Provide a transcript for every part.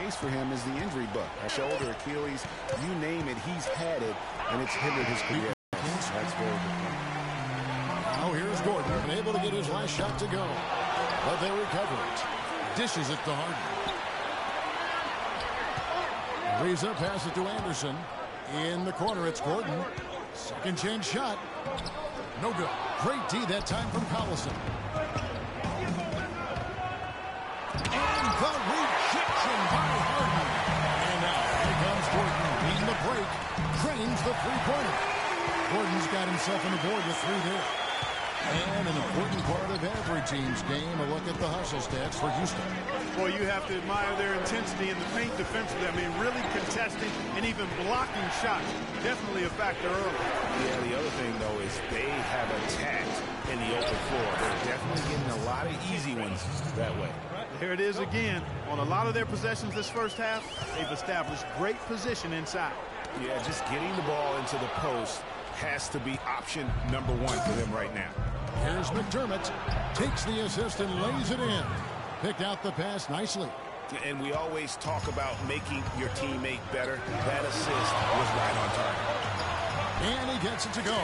case for him is the injury bug. Shoulder, Achilles, you name it, he's had it, and it's hindered his career. That's very good point. Now here's Gordon, unable to get his last shot to go. But they recover it. Dishes it to Harden. Ariza passes it to Anderson. In the corner, it's Gordon. Second chance shot. No good. Great D that time from Collison. And the rejection by Harden. And now here comes Gordon beating the break. Drains the three-pointer. Gordon's got himself on the board with 3 there. And an important part of every team's game, a look at the hustle stats for Houston. Boy, you have to admire their intensity in the paint defensively. I mean, really contesting and even blocking shots. Definitely a factor early. Yeah, the other thing, though, is they have attacked in the open floor. They're definitely getting a lot of easy ones that way. Here it is again. On a lot of their possessions this first half, they've established great position inside. Yeah, just getting the ball into the post has to be option number 1 for them right now. Here's McDermott. Takes the assist and lays it in. Picked out the pass nicely. And we always talk about making your teammate better. That assist was right on target. And he gets it to go.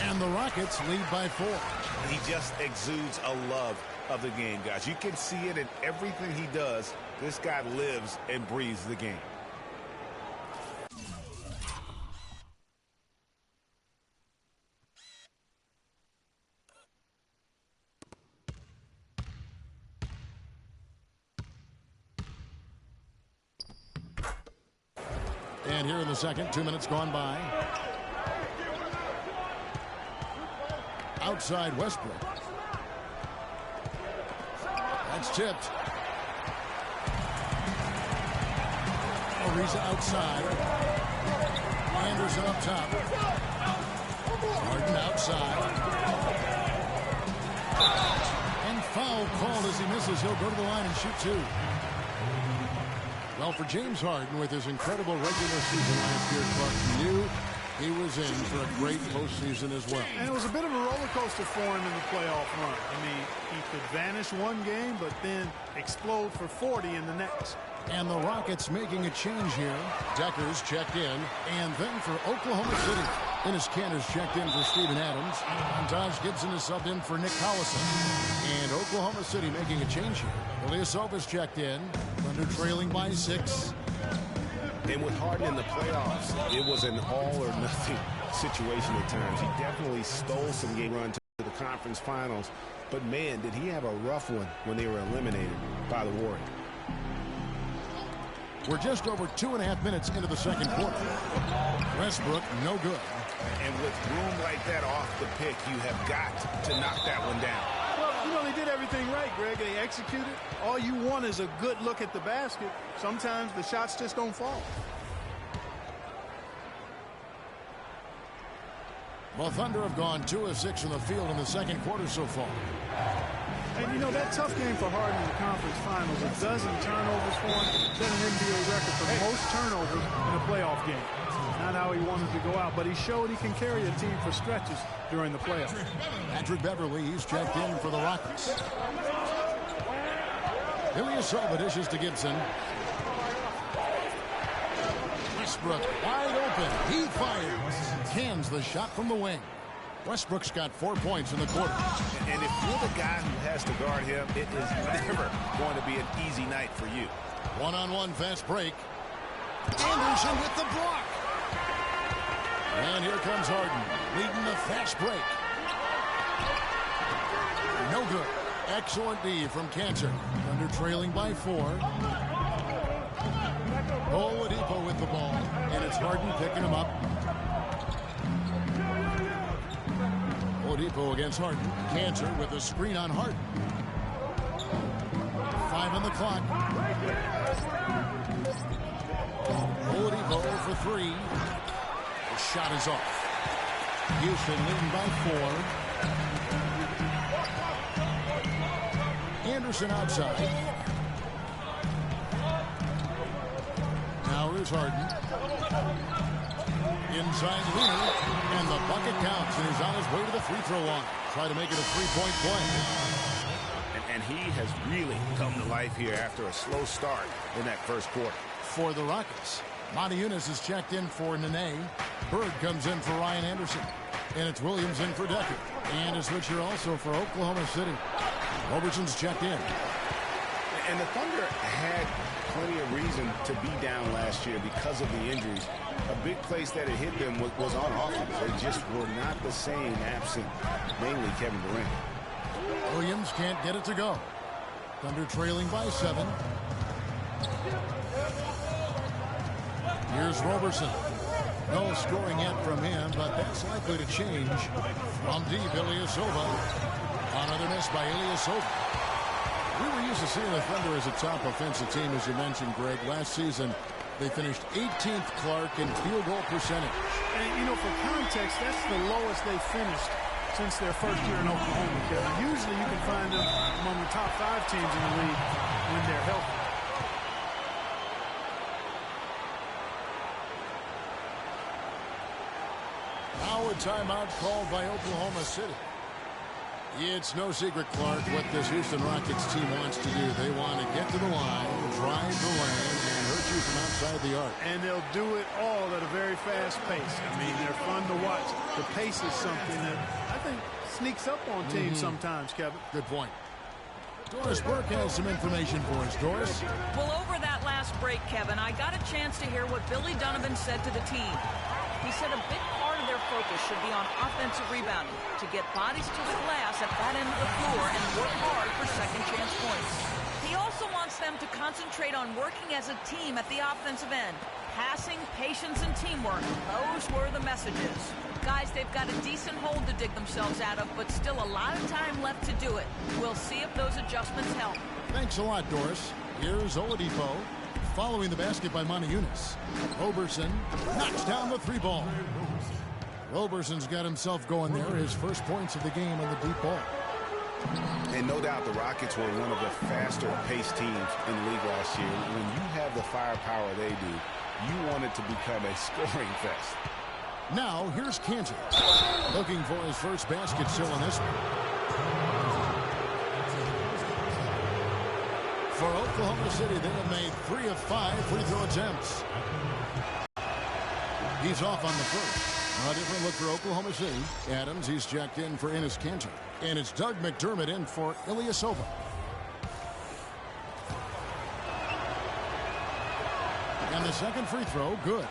And the Rockets lead by 4. He just exudes a love of the game, guys. You can see it in everything he does. This guy lives and breathes the game. And here in the second, 2 minutes gone by. Outside Westbrook. That's tipped. Ariza outside. Anderson up top. Harden outside. And foul called as he misses. He'll go to the line and shoot 2. Well, for James Harden, with his incredible regular season last year, Clark knew he was in for a great postseason as well. And it was a bit of a roller coaster for him in the playoff run. I mean, he could vanish one game, but then explode for 40 in the next. And the Rockets making a change here. Decker's checked in. And then for Oklahoma City, Enes Kanter's checked in for Steven Adams. Montage Gibson is subbed in for Nick Collison. And Oklahoma City making a change here. Ilyasova's checked in. Thunder trailing by 6. And with Harden in the playoffs, it was an all-or-nothing situation at times. He definitely stole some game run to the conference finals. But, man, did he have a rough one when they were eliminated by the Warriors. We're just over 2.5 minutes into the second quarter. Westbrook, no good. And with room like that off the pick, you have got to knock that one down. Well, you know, they did everything right, Greg. They executed. All you want is a good look at the basket. Sometimes the shots just don't fall. Well, Thunder have gone 2 of 6 in the field in the second quarter so far. And, you know, that tough game for Harden in the conference finals, a dozen turnovers for him, set an NBA record for most turnovers in a playoff game. Not how he wanted to go out, but he showed he can carry a team for stretches during the playoffs. Patrick Beverley, he's checked in for the Rockets. Ilyasova dishes to Gibson. Westbrook wide open. He fires. Cans the shot from the wing. Westbrook's got 4 points in the quarter. And if you're the guy who has to guard him, it is never going to be an easy night for you. One-on-one fast break. Anderson with the block. And here comes Harden, leading the fast break. No good. Excellent D from Kanter. Thunder trailing by 4. Oladipo with the ball. And it's Harden picking him up. Oladipo against Harden. Kanter with a screen on Harden. 5 on the clock. Oladipo for 3. The shot is off. Houston leading by 4. Anderson outside. Now here's Harden. Inside Leonard, and the bucket counts, and he's on his way to the free throw line. Try to make it a 3-point play. And And he has really come to life here after a slow start in that first quarter. For the Rockets, Monty Eunice is checked in for Nene. Bird comes in for Ryan Anderson. And it's Williams in for Decker. And a switcher also for Oklahoma City. Roberson's checked in. And the Thunder had plenty of reason to be down last year because of the injuries. A big place that it hit them was on offense. They just were not the same absent mainly Kevin Durant. Williams can't get it to go. Thunder trailing by 7. Here's Roberson. No scoring yet from him, but that's likely to change. From deep, Ilyasova. Another miss by Ilyasova. We were used to seeing the Thunder as a top offensive team, as you mentioned, Greg. Last season, they finished 18th, Clark, in field goal percentage. And, you know, for context, that's the lowest they finished since their first year in Oklahoma, Kevin. Usually you can find them among the top 5 teams in the league when they're healthy. Now a timeout called by Oklahoma City. It's no secret, Clark, what this Houston Rockets team wants to do. They want to get to the line, drive the lane, and hurt you from outside the arc. And they'll do it all at a very fast pace. I mean, they're fun to watch. The pace is something that I think sneaks up on teams sometimes, Kevin. Good point. Doris Burke has some information for us. Doris? Well, over that last break, Kevin, I got a chance to hear what Billy Donovan said to the team. He said a big part of their focus should be on offensive rebounding, to get bodies to the glass at that end of the floor and work hard for second chance points. He also wants them to concentrate on working as a team at the offensive end. Passing, patience, and teamwork. Those were the messages. Guys, they've got a decent hole to dig themselves out of, but still a lot of time left to do it. We'll see if those adjustments help. Thanks a lot, Doris. Here's Oladipo. Following the basket by Monty Eunice. Roberson knocks down the 3 ball. Roberson's got himself going there. His first points of the game on the deep ball. And no doubt the Rockets were one of the faster-paced teams in the league last year. When you have the firepower they do, you want it to become a scoring fest. Now, here's Kansas. Looking for his first basket still in this one. For Oklahoma City, they have made 3 of 5 free throw attempts. He's off on the first. A different look for Oklahoma City. Adams, he's checked in for Enes Kanter. And it's Doug McDermott in for Ilyasova. And the second free throw, good.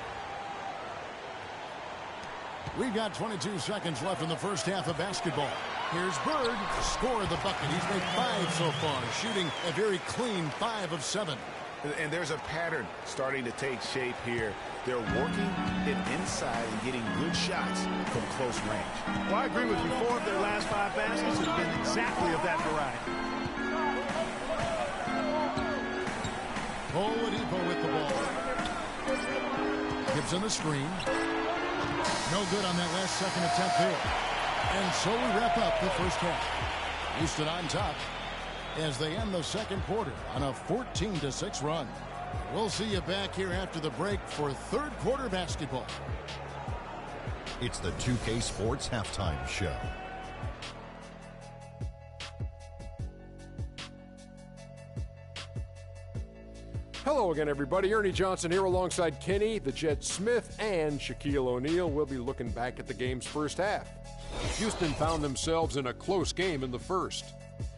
We've got 22 seconds left in the first half of basketball. Here's Bird, scored the bucket. He's made 5 so far, shooting a very clean 5 of 7. And there's a pattern starting to take shape here. They're working it inside and getting good shots from close range. Well, I agree with you. 4 of their last 5 baskets have been exactly of that variety. Oladipo with the ball. Gibson the screen. No good on that last second attempt there. And so we wrap up the first half. Houston on top as they end the second quarter on a 14-6 run. We'll see you back here after the break for third quarter basketball. It's the 2K Sports Halftime Show. Hello again, everybody. Ernie Johnson here alongside Kenny, the Jet Smith, and Shaquille O'Neal. We'll be looking back at the game's first half. Houston found themselves in a close game in the first.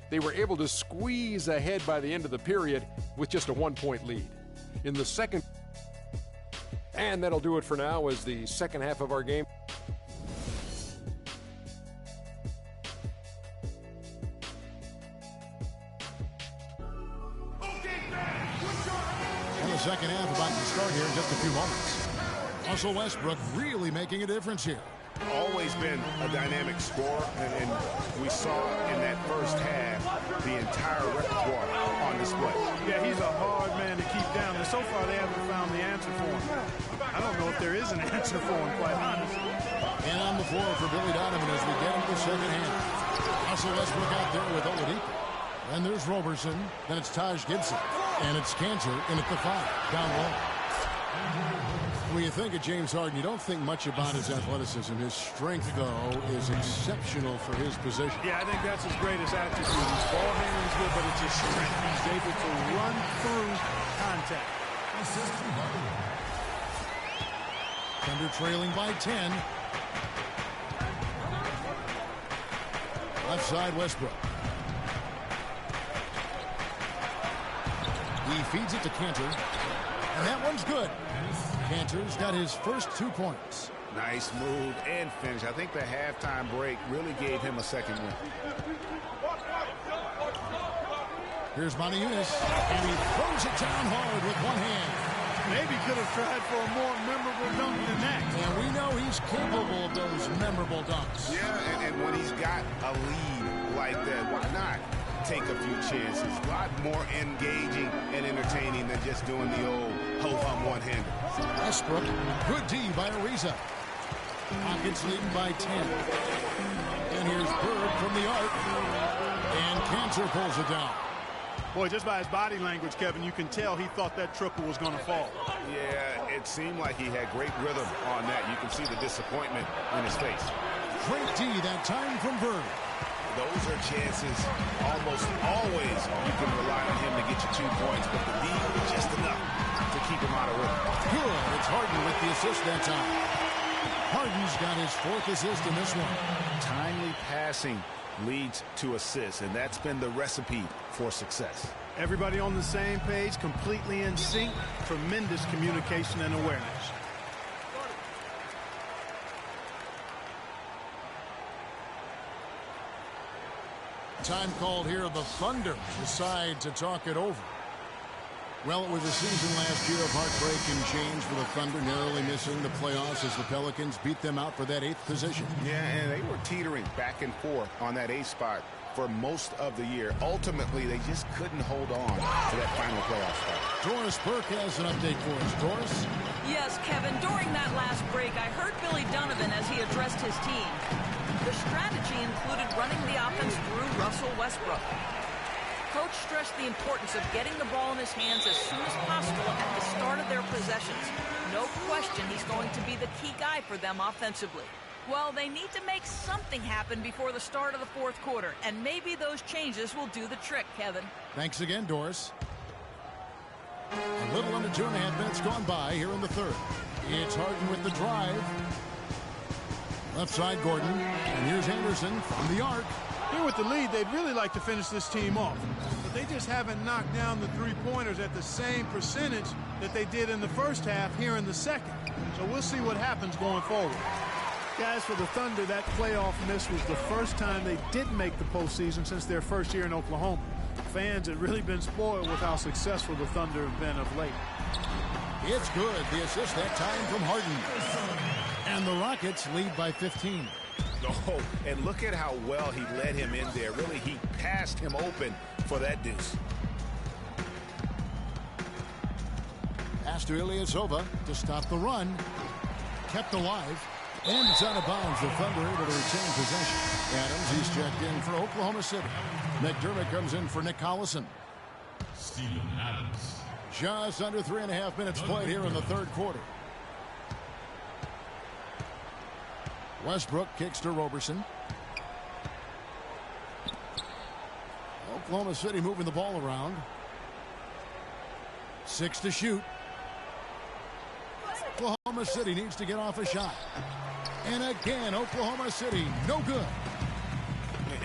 They were able to squeeze ahead by the end of the period with just a 1-point lead. In the second, and that'll do it for now as the second half of our game. And the second half about to start here in just a few moments. Russell Westbrook really making a difference here. Always been a dynamic scorer, and we saw in that first half the entire repertoire on display. Yeah, he's a hard man to keep down, and so far they haven't found the answer for him. I don't know if there is an answer for him, quite honestly. And on the floor for Billy Donovan as we get into the second half. Russell Westbrook out there with Oladipo. And there's Roberson. Then it's Taj Gibson. And it's Kanter in at the 5, down low. When you think of James Harden, you don't think much about his athleticism. His strength, though, is exceptional for his position. Yeah, I think that's his greatest attribute. His ball handling is good, but it's his strength. He's able to run through contact. Thunder trailing by 10. Left side, Westbrook. He feeds it to Cantor. And that one's good. Cantor's got his first 2 points. Nice move and finish. I think the halftime break really gave him a second win. Here's Moniunas, and he throws it down hard with one hand. Maybe could have tried for a more memorable dunk than that. And we know he's capable of those memorable dunks. Yeah, and when he's got a lead like that, why not take a few chances? A lot more engaging and entertaining than just doing the old ho-hum one-hander. Westbrook, good D by Ariza. Rockets leading by 10. And here's Bird from the arc. And Cantor pulls it down. Boy, just by his body language, Kevin, you can tell he thought that triple was going to fall. Yeah, it seemed like he had great rhythm on that. You can see the disappointment in his face. Great D that time from Bird. Those are chances almost always you can rely on him to get you 2 points, but the D was just enough to keep him out of rhythm. Good. It's Harden with the assist that time. Harden's got his 4th assist in this one. Timely passing leads to assists, and that's been the recipe for success. Everybody on the same page, completely in sync, tremendous communication and awareness. Time called here. The Thunder decide to talk it over. Well, it was a season last year of heartbreak and change for the Thunder, narrowly missing the playoffs as the Pelicans beat them out for that 8th position. Yeah, and they were teetering back and forth on that 8th spot for most of the year. Ultimately, they just couldn't hold on to that final playoff spot. Doris Burke has an update for us. Doris? Yes, Kevin, during that last break, I heard Billy Donovan as he addressed his team. The strategy included running the offense through Russell Westbrook. Coach stressed the importance of getting the ball in his hands as soon as possible at the start of their possessions. No question he's going to be the key guy for them offensively. Well, they need to make something happen before the start of the 4th quarter, and maybe those changes will do the trick, Kevin. Thanks again, Doris. A little under 2.5 minutes gone by here in the 3rd. It's Harden with the drive. Left side, Gordon. And here's Anderson from the arc. Here with the lead, they'd really like to finish this team off. But they just haven't knocked down the three-pointers at the same percentage that they did in the first half here in the second. So we'll see what happens going forward. Guys, for the Thunder, that playoff miss was the first time they didn't make the postseason since their first year in Oklahoma. Fans had really been spoiled with how successful the Thunder have been of late. It's good. The assist that time from Harden. And the Rockets lead by 15. Oh, and look at how well he led him in there. Really, he passed him open for that deuce. Pass to Ilyasova to stop the run. Kept alive. And it's out of bounds. The Thunder able to retain possession. Adams, he's checked in for Oklahoma City. McDermott comes in for Nick Collison. Steven Adams. Just under 3.5 minutes played here in the 3rd quarter. Westbrook kicks to Roberson. Oklahoma City moving the ball around. 6 to shoot. Oklahoma City needs to get off a shot. And again, Oklahoma City, no good.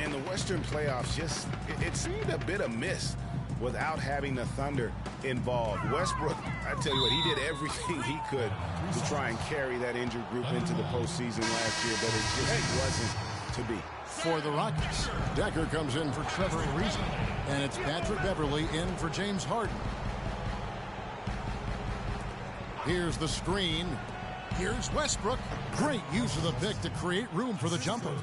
And the Western playoffs just, it seemed a bit amiss without having the Thunder involved. Westbrook, I tell you what, he did everything he could to try and carry that injured group into the postseason last year, but it just wasn't to be. For the Rockets, Decker comes in for Trevor Ariza, and it's Patrick Beverley in for James Harden. Here's the screen. Here's Westbrook. Great use of the pick to create room for the jumper.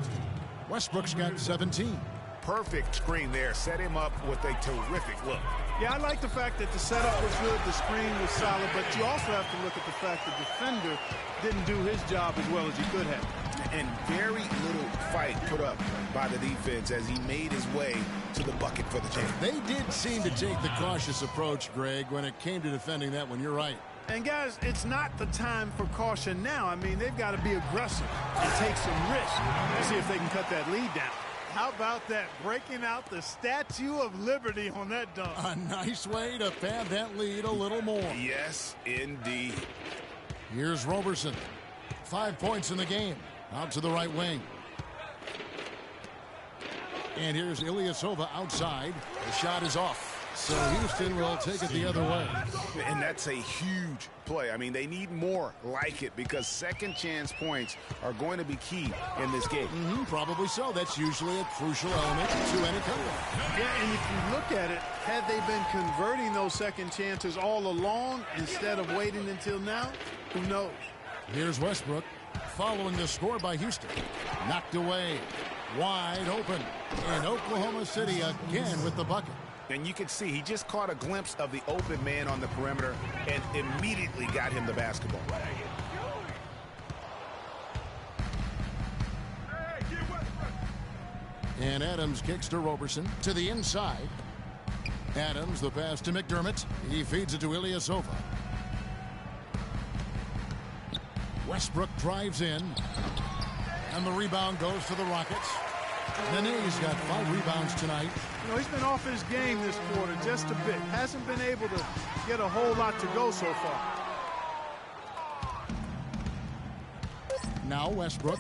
Westbrook's got 17. Perfect screen there. Set him up with a terrific look. Yeah, I like the fact that the setup was good, the screen was solid, but you also have to look at the fact the defender didn't do his job as well as he could have. And very little fight put up by the defense as he made his way to the bucket for the champ. They did seem to take the cautious approach, Greg, when it came to defending that one. You're right. And guys, it's not the time for caution now. I mean, they've got to be aggressive and take some risk to see if they can cut that lead down. How about that? Breaking out the Statue of Liberty on that dunk. A nice way to pad that lead a little more. Yes, indeed. Here's Roberson. 5 points in the game. Out to the right wing. And here's Ilyasova outside. The shot is off. So Houston will take it the other way. And that's a huge play. I mean, they need more like it because second chance points are going to be key in this game. Probably so. That's usually a crucial element to any comeback. Yeah, and if you look at it, had they been converting those second chances all along instead of waiting until now, who knows? Here's Westbrook following the score by Houston. Knocked away. Wide open. And Oklahoma City again with the bucket. And you can see he just caught a glimpse of the open man on the perimeter and immediately got him the basketball. And Adams kicks to Roberson to the inside. Adams, the pass to McDermott. He feeds it to Ilyasova. Westbrook drives in. And the rebound goes to the Rockets. Nene's got 5 rebounds tonight. You know, he's been off his game this quarter just a bit. Hasn't been able to get a whole lot to go so far. Now Westbrook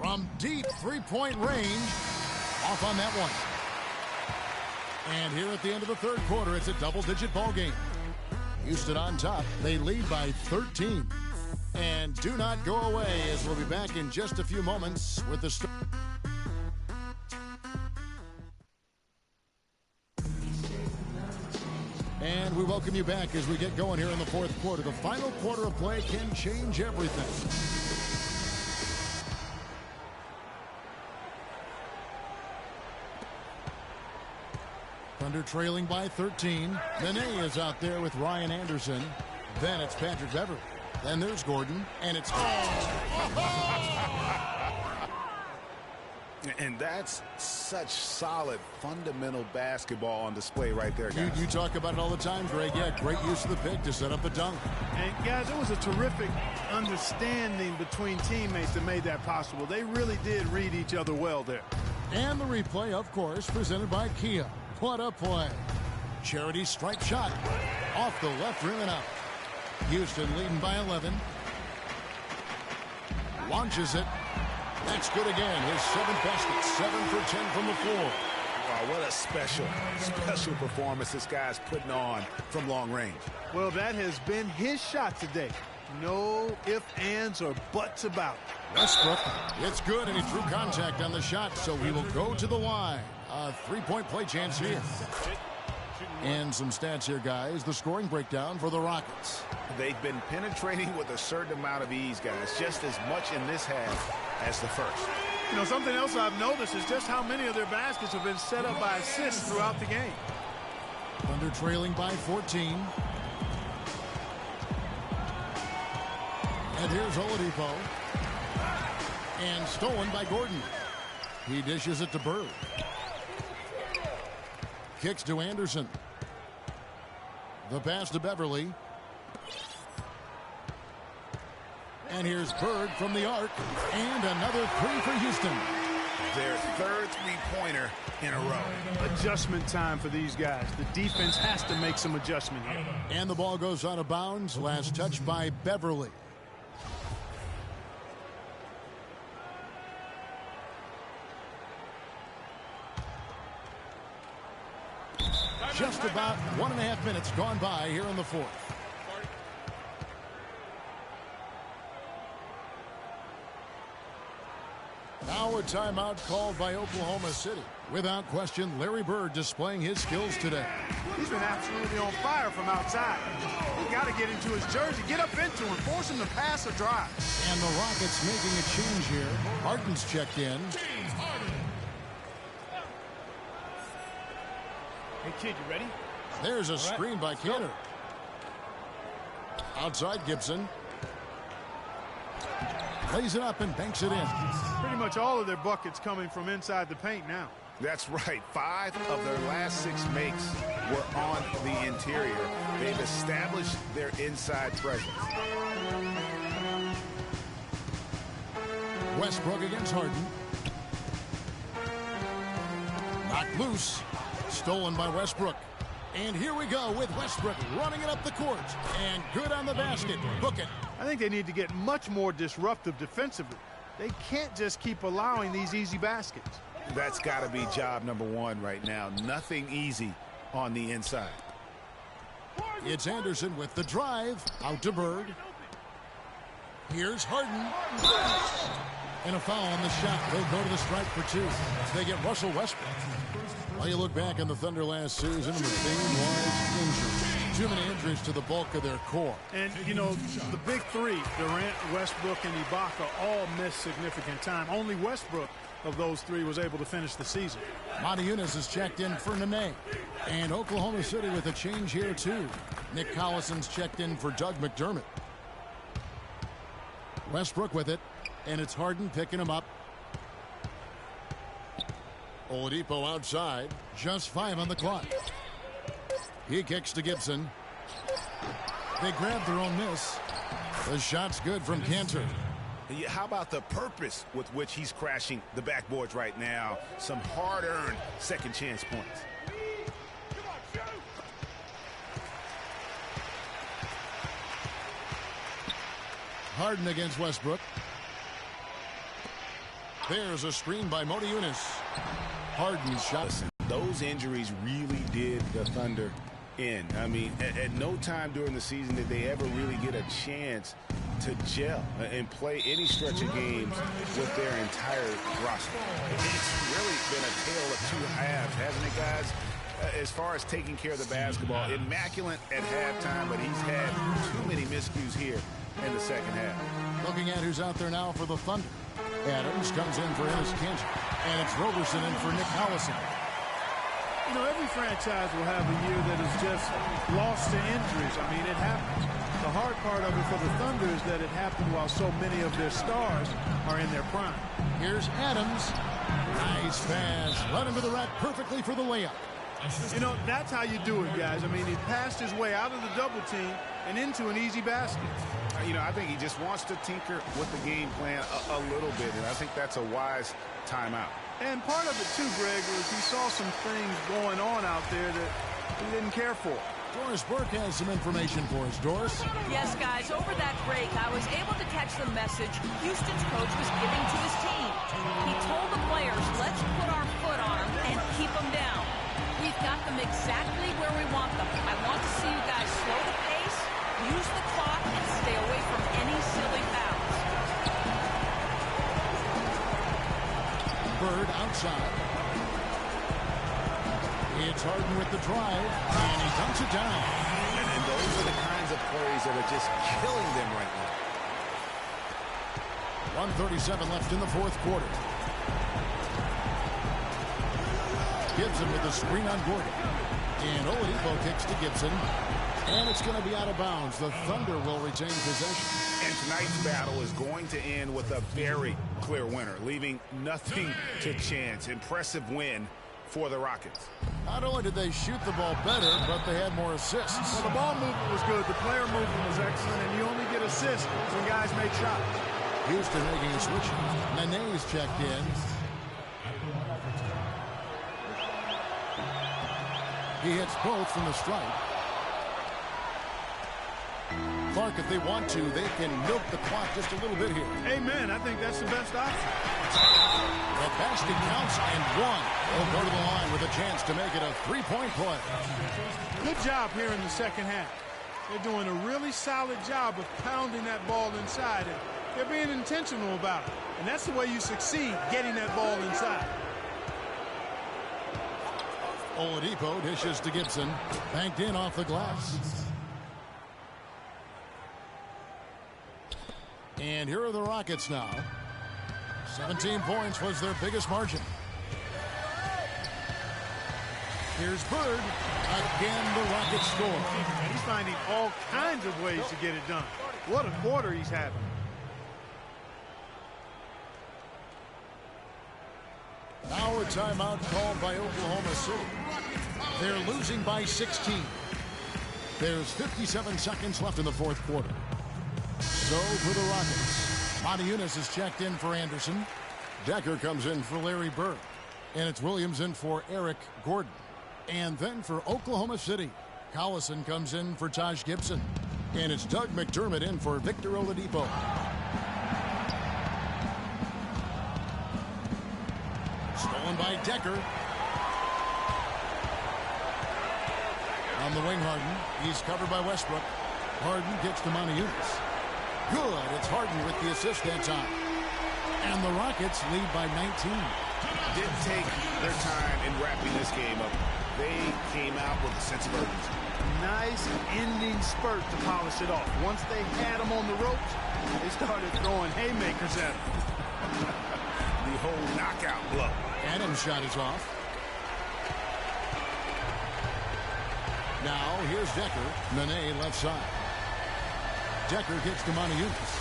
from deep three-point range. Off on that one. And here at the end of the third quarter, it's a double-digit ball game. Houston on top. They lead by 13. And do not go away, as we'll be back in just a few moments with the story. And we welcome you back as we get going here in the fourth quarter. The final quarter of play can change everything. Thunder trailing by 13. Nene is out there with Ryan Anderson. Then it's Patrick Beverley. Then there's Gordon. And it's... And that's such solid, fundamental basketball on display right there, guys. You talk about it all the time, Greg. Yeah, great use of the pick to set up the dunk. And, guys, it was a terrific understanding between teammates that made that possible. They really did read each other well there. And the replay, of course, presented by Kia. What a play. Charity strike shot. Off the left rim and out. Houston leading by 11. Launches it. That's good again. His 7th basket. 7 for 10 from the floor. Wow, what a special performance this guy's putting on from long range. Well, that has been his shot today. No ifs, ands, or buts about it. Westbrook, it's good, and he threw contact on the shot, so he will go to the line. A 3-point play chance here. And some stats here, guys. The scoring breakdown for the Rockets. They've been penetrating with a certain amount of ease, guys, just as much in this half as the first. You know, something else I've noticed is just how many of their baskets have been set up by assists throughout the game. Thunder trailing by 14. And here's Oladipo. And stolen by Gordon. He dishes it to Bird. Kicks to Anderson. The pass to Beverley. And here's Bird from the arc. And another 3 for Houston. Their third three-pointer in a row. Adjustment time for these guys. The defense has to make some adjustment here. And the ball goes out of bounds. Last touch by Beverley. Just about 1.5 minutes gone by here in the fourth. Now a timeout called by Oklahoma City. Without question, Larry Bird displaying his skills today. He's been absolutely on fire from outside. He's got to get into his jersey, get up into him, force him to pass or drive. And the Rockets making a change here. Harden's checked in. Hey, kid, you ready? There's a screen by Cantor. Outside Gibson. Lays it up and banks it in. Pretty much all of their buckets coming from inside the paint now. That's right. 5 of their last 6 makes were on the interior. They've established their inside presence. Westbrook against Harden. Knocked loose. Stolen by Westbrook. And here we go with Westbrook running it up the court. And good on the basket. Book it. I think they need to get much more disruptive defensively. They can't just keep allowing these easy baskets. That's got to be job number 1 right now. Nothing easy on the inside. It's Anderson with the drive. Out to Bird. Here's Harden. And a foul on the shot. They'll go to the stripe for 2. They get Russell Westbrook. Well, you look back on the Thunder last season, and the theme was injuries. Too many injuries to the bulk of their core. And, you know, the big 3, Durant, Westbrook, and Ibaka, all missed significant time. Only Westbrook of those 3 was able to finish the season. Monty Eunice is checked in for Nene. And Oklahoma City with a change here, too. Nick Collison's checked in for Doug McDermott. Westbrook with it. And it's Harden picking him up. Oladipo outside. Just 5 on the clock. He kicks to Gibson. They grab their own miss. The shot's good from Kanter. How about the purpose with which he's crashing the backboards right now? Some hard-earned second chance points. Harden against Westbrook. There's a screen by Monty Eunice. Harden's shot. Listen, those injuries really did the Thunder in. I mean, at no time during the season did they ever really get a chance to gel and play any stretch of games with their entire roster. It's really been a tale of 2 halves, hasn't it, guys? As far as taking care of the basketball, immaculate at halftime, but he's had too many miscues here in the second half. Looking at who's out there now for the Thunder. Adams comes in for Enes Kanter. And it's Roberson in for Nick Collison. You know, every franchise will have a year that is just lost to injuries. I mean, it happens. The hard part of it for the Thunder is that it happened while so many of their stars are in their prime. Here's Adams. Nice pass. Led him to the rack perfectly for the layup. You know, that's how you do it, guys. I mean, he passed his way out of the double team and into an easy basket. You know, I think he just wants to tinker with the game plan a little bit, and I think that's a wise timeout. And part of it, too, Greg, was he saw some things going on out there that he didn't care for. Doris Burke has some information for us. Doris? Yes, guys, over that break, I was able to catch the message Houston's coach was giving to his team. He told the players, let's put our foot on them and keep them down. We've got them exactly where we want them. I want to see you guys slow the pace, use the clock, and stay away from any silly fouls. Bird outside. It's Harden with the drive, and he dunks it down. And those are the kinds of plays that are just killing them right now. 1:37 left in the 4th quarter. Gibson with the screen on Gordon. And Oladipo kicks to Gibson. And it's going to be out of bounds. The Thunder will retain possession. And tonight's battle is going to end with a very clear winner, leaving nothing to chance. Impressive win for the Rockets. Not only did they shoot the ball better, but they had more assists. Well, the ball movement was good. The player movement was excellent, and you only get assists when guys make shots. Houston making a switch. Nene's checked in. He hits both from the stripe. Clark, if they want to, they can milk the clock just a little bit here. Amen. I think that's the best option. The basket counts and 1. They'll go to the line with a chance to make it a 3-point play. Good job here in the second half. They're doing a really solid job of pounding that ball inside, and they're being intentional about it. And that's the way you succeed, getting that ball inside. Oladipo dishes to Gibson. Banked in off the glass. And here are the Rockets now. 17 points was their biggest margin. Here's Bird. Again, the Rockets score. And he's finding all kinds of ways to get it done. What a quarter he's having. Now a timeout called by Oklahoma City. They're losing by 16. There's 57 seconds left in the fourth quarter. So for the Rockets, Motiejunas is checked in for Anderson. Decker comes in for Larry Bird. And it's Williams in for Eric Gordon. And then for Oklahoma City, Collison comes in for Taj Gibson. And it's Doug McDermott in for Victor Oladipo. Stolen by Decker. On the wing, Harden. He's covered by Westbrook. Harden gets to Motiejunas. Good. It's Harden with the assist that time. And the Rockets lead by 19. Didn't take their time in wrapping this game up. They came out with a sense of urgency. Nice ending spurt to polish it off. Once they had him on the ropes, they started throwing haymakers at him. The whole knockout blow. Adams' shot is off. Now here's Decker. Nene left side. Decker gets to Motiejunas.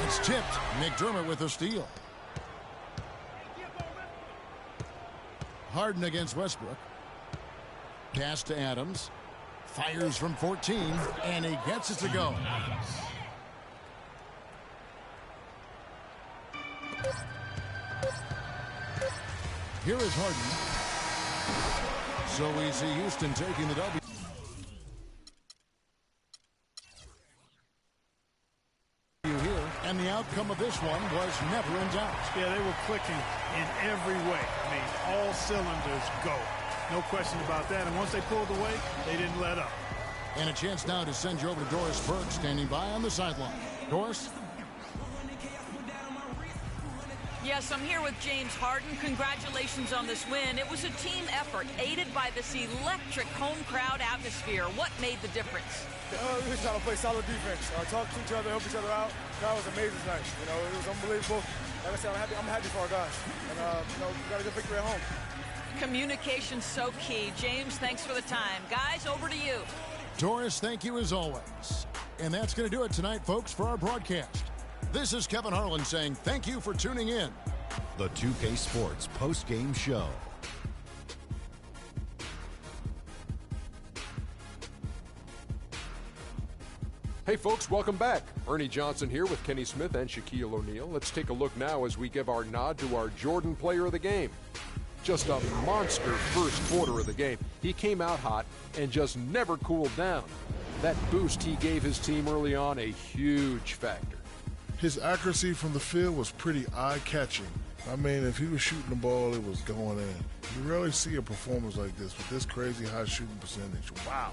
It's tipped. McDermott with a steal. Harden against Westbrook. Pass to Adams. Fires from 14, and he gets it to go. Here is Harden. So we see Houston taking the W. Here, and the outcome of this one was never in doubt. Yeah, they were clicking in every way. I mean, all cylinders go. No question about that. And once they pulled away, they didn't let up. And a chance now to send you over to Doris Burke, standing by on the sideline. Doris? Yes, I'm here with James Harden. Congratulations on this win. It was a team effort, aided by this electric home crowd atmosphere. What made the difference? We were trying to play solid defense, talk to each other, help each other out. That was amazing tonight. You know, it was unbelievable. Like I said, I'm happy for our guys. And, you know, we got a good victory at home. Communication's so key. James, thanks for the time. Guys, over to you. Doris, thank you as always. And that's going to do it tonight, folks, for our broadcast. This is Kevin Harlan saying thank you for tuning in. The 2K Sports post-game show. Hey folks, welcome back. Ernie Johnson here with Kenny Smith and Shaquille O'Neal. Let's take a look now as we give our nod to our Jordan player of the game. Just a monster first quarter of the game. He came out hot and just never cooled down. That boost he gave his team early on, a huge factor. His accuracy from the field was pretty eye-catching. I mean, if he was shooting the ball, it was going in. You rarely see a performance like this with this crazy high shooting percentage. Wow.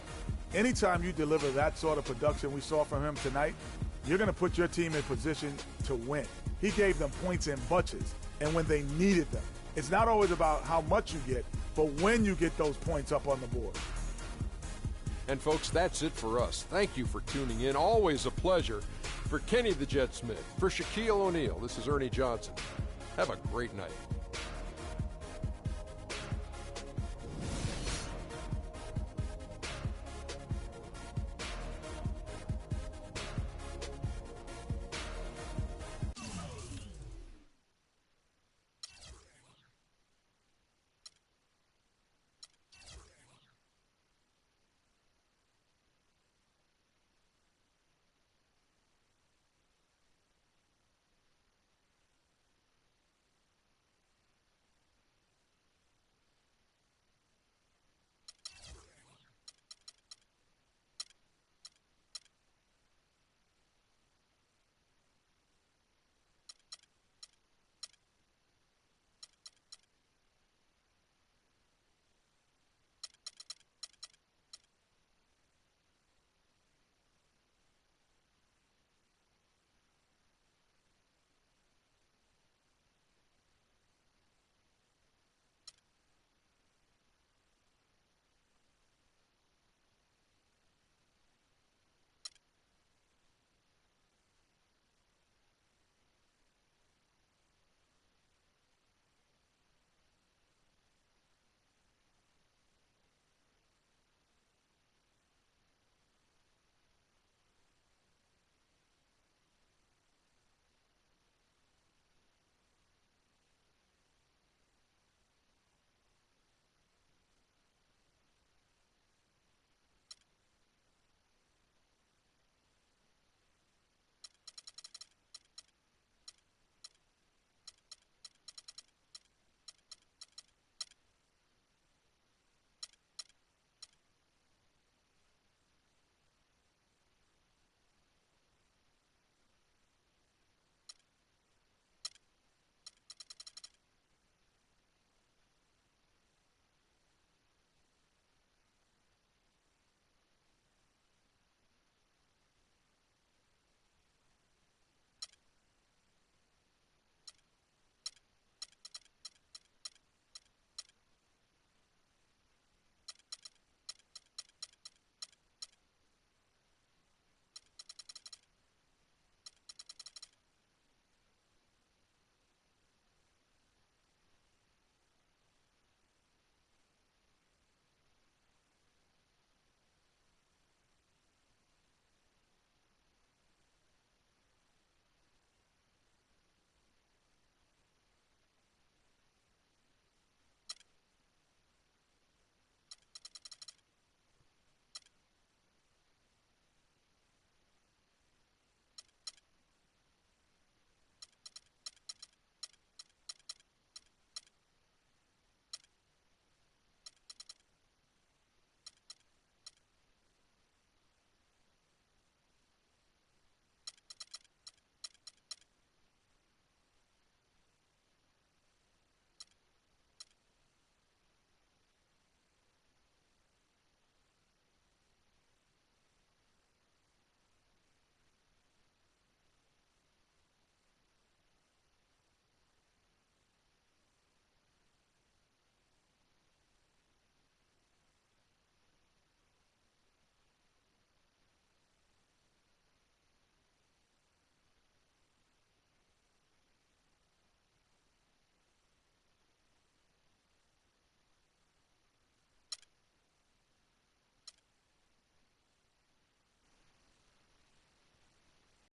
Anytime you deliver that sort of production we saw from him tonight, you're going to put your team in position to win. He gave them points in bunches, and when they needed them. It's not always about how much you get, but when you get those points up on the board. And folks, that's it for us. Thank you for tuning in. Always a pleasure. For Kenny the Jet Smith, for Shaquille O'Neal, this is Ernie Johnson. Have a great night.